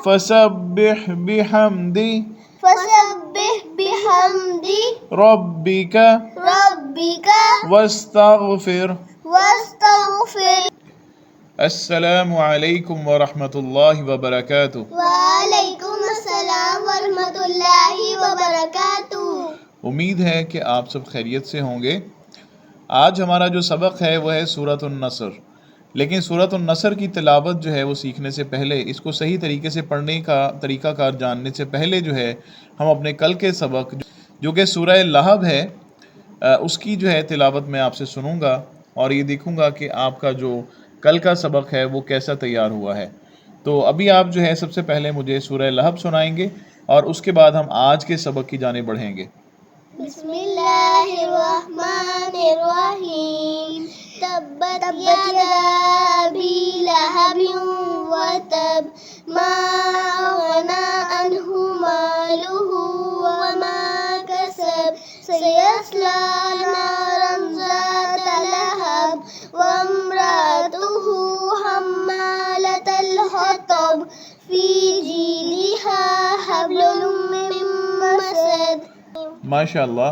फसब्बिह बिहम्दी रब्बिका वस्तगफिर। अस्सलामु अलैकुम व रहमतुल्लाहि व बरकातुहू। वालेकुम अस्सलाम व रहमतुल्लाहि व बरकातुहू। उम्मीद है कि आप सब खैरियत से होंगे। आज हमारा जो सबक है वह है सूरतुन नसर। लेकिन सूरतुन नसर की तिलावत जो है वो सीखने से पहले, इसको सही तरीके से पढ़ने का तरीक़ाकार जानने से पहले जो है हम अपने कल के सबक जो कि सूरह लहब है उसकी जो है तिलावत मैं आपसे सुनूंगा और ये देखूंगा कि आपका जो कल का सबक है वो कैसा तैयार हुआ है। तो अभी आप जो है सबसे पहले मुझे सूरह लहब सुनाएंगे और उसके बाद हम आज के सबक की जाने बढ़ेंगे। बिस्मिल्लाहिर्रहमानिर्रहीम। तब्बत यदा अबी लहबिन व तब मा अगना अन्हु मालुहु व मा कसब सयस्ला नारन ज़ात लहब व इम्रातुहु हम्मालतल हतब फी जीदिहा हब्लुम मिन मसद। माशाअल्लाह,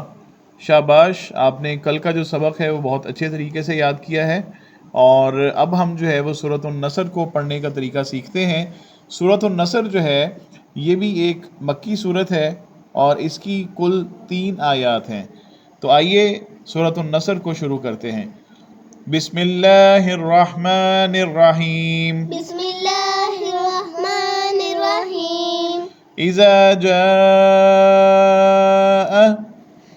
शाबाश, आपने कल का जो सबक है वो बहुत अच्छे तरीके से याद किया है। और अब हम जो है वो सूरतुन नसर को पढ़ने का तरीका सीखते हैं। सूरतुन नसर जो है ये भी एक मक्की सूरत है और इसकी कुल 3 आयात हैं। तो आइए सूरतुन नसर को शुरू करते हैं। बिस्मिल्लाहिर्रहमानिर्रहीम। बिस्मिल्लाहिर्रहमानिर्रहीम। इज़ा जाअ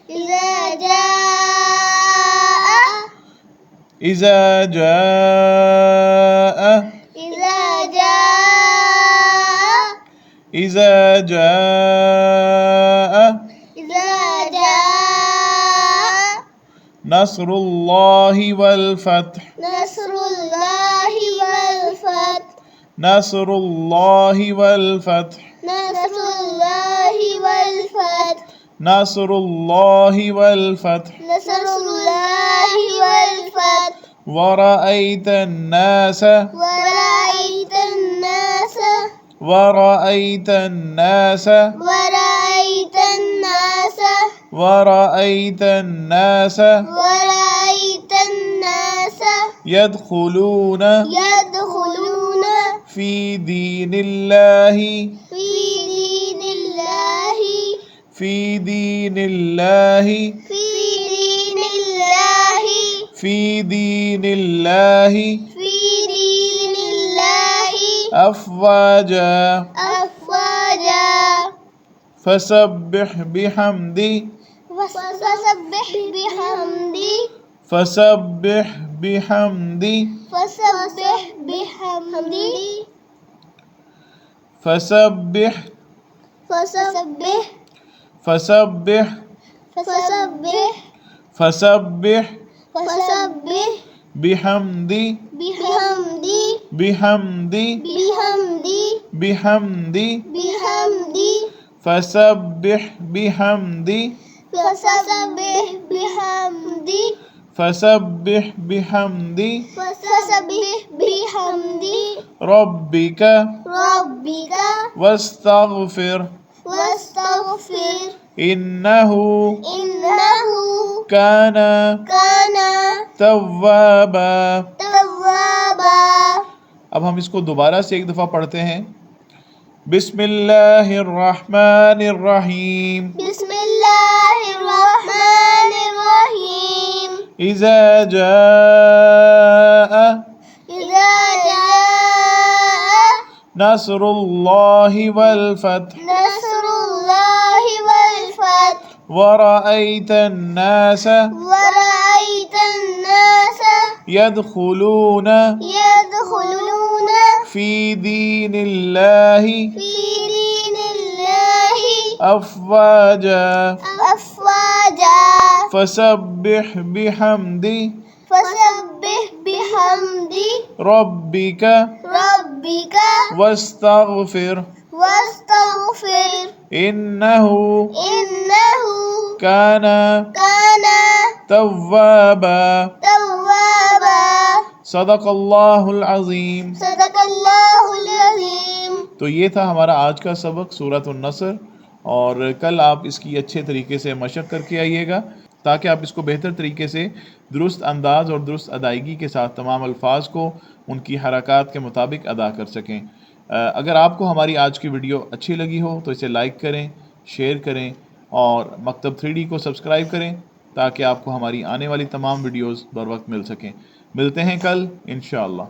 इज़ा जाअ इज़ा जाअ इज़ा जाअ इज़ा जाअ इज़ा जाअ नस्रुल्लाहि वल फत्ह नस्रुल्लाहि वल फत्ह नस्रुल्लाहि वल फत्ह नस्रुल्लाहि वल फत्ह नस्रुल्लाहि वल फत्ह नस्रुल्लाहि वल फत्ह वरअयतन नास वरअयतन नास वरअयतन नास वरअयतन नास वरअयतन नास वरअयतन नास यदखुलून फी दीनिल्लाहि फी दीनिल्लाहि फी दीनिल्लाहि फी दीनिल्लाहि फी दीनिल्लाहि फी दीनिल्लाहि अफ़वाजा अफ़वाजा फसब्बिह बिहम्दी फसब्बिह बिहम्दी फसब्बिह बिहम्दी फसब्बिह बिहम्दी फसब्बिह फसब्बिह फसब्बिह फसब्बिह फसब्बिह फसब्बिह बिहम्दी बिहम्दी बिहम्दी बिहम्दी बिहम्दी बिहम्दी फसब्बिह बिहम्दी फसब्बिह बिहम्दी फसब्बिह बिहम्दी फसब्बिह बिहम्दी रब्बिका रब्बिका वस्तगफिर वस्तगफिर इन्नहु इन्नहु काना काना तव्वाबा। तव्वाबा। अब हम इसको दोबारा से एक दफ़ा पढ़ते हैं। बिस्मिल्लाहिर्रहमानिर्रहीम। बिस्मिल्लाहिर्रहमानिर्रहीम। इज़ा जाअ इज़ा जाअ नस्रुल्लाहि वल फत्ह नस्रुल्लाहि वल फत्ह वरअयतन नास वरअयतन नास यदखुलून फी दीनिल्लाहि फी दीनिल्लाहि अफ़वाजा अफ़वाजा फसब्बिह बिहम्दी फसब्बिह बिहम्दी रब्बिका रब्बिका वस्तगफिर वस्तगफिर इन्नहु काना काना तव्वाबा। तव्वाबा। सदक़ल्लाहुल अज़ीम। सदक़ल्लाहुल अज़ीम। तो ये था हमारा आज का सबक सूरतुन नसर, और कल आप इसकी अच्छे तरीके से मशक़ करके आइएगा ताकि आप इसको बेहतर तरीके से दुरुस्त अंदाज और दुरुस्त अदायगी के साथ तमाम अल्फाज को उनकी हरकत के मुताबिक अदा कर सकें। अगर आपको हमारी आज की वीडियो अच्छी लगी हो तो इसे लाइक करें, शेयर करें और मकतब 3D को सब्सक्राइब करें ताकि आपको हमारी आने वाली तमाम वीडियोज़ बर वक्त मिल सकें। मिलते हैं कल इंशाअल्लाह।